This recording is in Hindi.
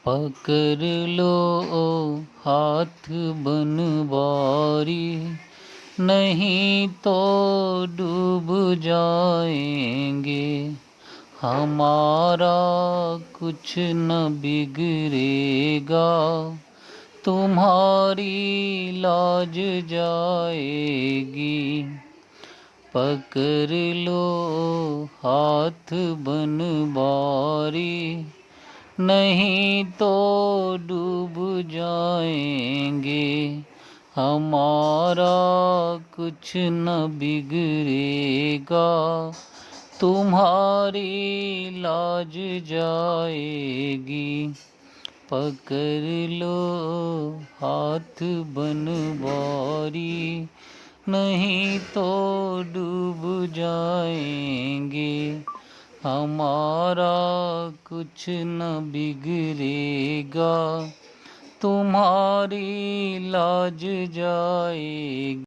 पकड़ लो हाथ बनवारी, नहीं तो डूब जाएंगे। हमारा कुछ न बिगड़ेगा, तुम्हारी लाज जाएगी। पकड़ लो हाथ बनवारी, नहीं तो डूब जाएंगे। हमारा कुछ न बिगड़ेगा, तुम्हारी लाज जाएगी। पकड़ लो हाथ बनवारी, नहीं तो डूब जाएंगे। हमारा कुछ न बिगड़ेगा, तुम्हारी लाज जाएगी।